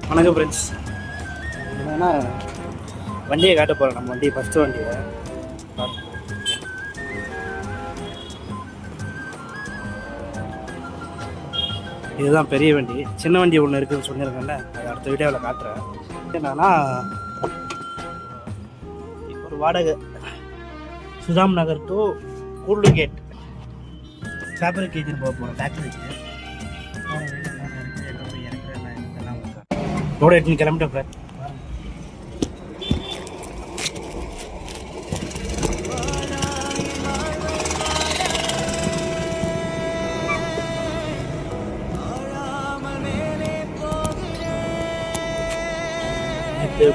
வணக்கம் ஃப்ரெண்ட்ஸ். என்னன்னா வண்டியை காட்ட போகிறோம். நம்ம வண்டி ஃபஸ்ட்டு வண்டியை இதுதான் பெரிய வண்டி. சின்ன வண்டி ஒன்று இருக்குதுன்னு சொல்லியிருக்கேன்ல, அது அடுத்த வீடியோவில் காட்டுறேன். என்னன்னா ஒரு வாடகை சுதாம் நகர் டு கூடலூர் கேட் ஃபேப்ரிகேஷன் போக போகிறோம் ஃபேக்ட்ரிக்கு. ரோடு எடுத்துன்னு கிளம்பிட்டேன் ஃப்ரெண்ட்.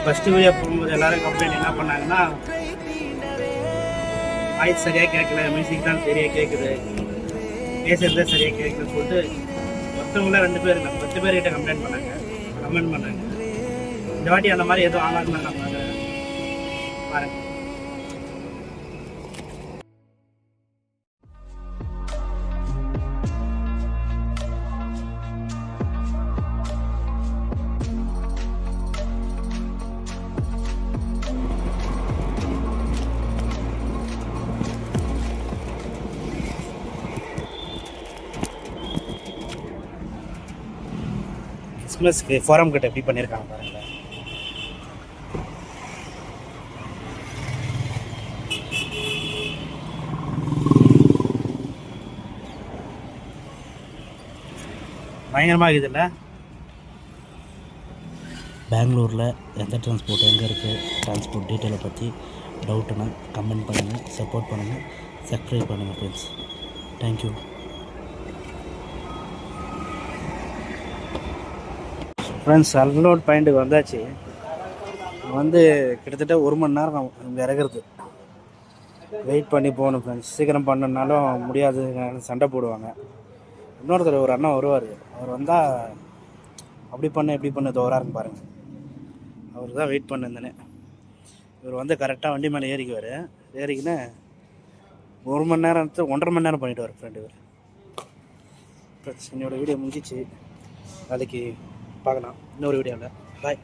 ஃபஸ்ட்டு வீடியோ போகும்போது எல்லோரும் கம்ப்ளைண்ட் என்ன பண்ணாங்கன்னா, வாய்ஸ் சரியாக கேட்கல, மியூசிக் தான் சரியாக கேட்குது, பேசுறது சரியாக கேட்குதுன்னு சொல்லிட்டு மொத்தவங்கள 2 பேர் 10 பேர்கிட்ட கம்ப்ளைண்ட் பண்ணாங்க. இந்த வாட்டி அந்த மாதிரி எதுவும் ஆகாதுன்னு நம்ம பாருங்க. கிறிஸ்மஸ்க்கு ஃபோரம் கிட்ட எப்படி பண்ணியிருக்காங்க பாருங்களேன். பயங்கரமாக இருக்குது இல்லை? பெங்களூரில் எந்த டிரான்ஸ்போர்ட் எங்கே இருக்குது, டிரான்ஸ்போர்ட் டீட்டெயிலை பற்றி டவுட்டுன்னா கமெண்ட் பண்ணுங்கள், சப்போர்ட் பண்ணுங்கள், சப்ஸ்கிரைப் பண்ணுங்கள் ஃப்ரெண்ட்ஸ். Thank you friends. அன்லோட் பாயிண்ட்டுக்கு வந்தாச்சு. கிட்டத்தட்ட 1 மணி நேரம் இங்கே இறங்குறது. வெயிட் பண்ணி போகணும் ஃப்ரெண்ட்ஸ். சீக்கிரம் பண்ணனாலும் முடியாது, சண்டை போடுவாங்க. இன்னொருத்தர் ஒரு அண்ணா வருவார். அவர் வந்தால் அப்படி பண்ண எப்படி பண்ண தோறாருன்னு பாருங்கள். அவர் தான் வெயிட் பண்ணிருந்தேனே. இவர் கரெக்டாக வண்டி மேலே ஏறிக்குவார். ஏறிக்கின்னு 1 மணி நேரத்து 1.5 மணி நேரம் பண்ணிவிட்டு ஃப்ரெண்டு. இவர் ஃப்ரெண்ட்ஸ், என்னோடய வீடியோ முடிஞ்சிச்சு. நாளைக்கு பார்க்கலாம் இன்னொரு வீடியோவில். பாய்.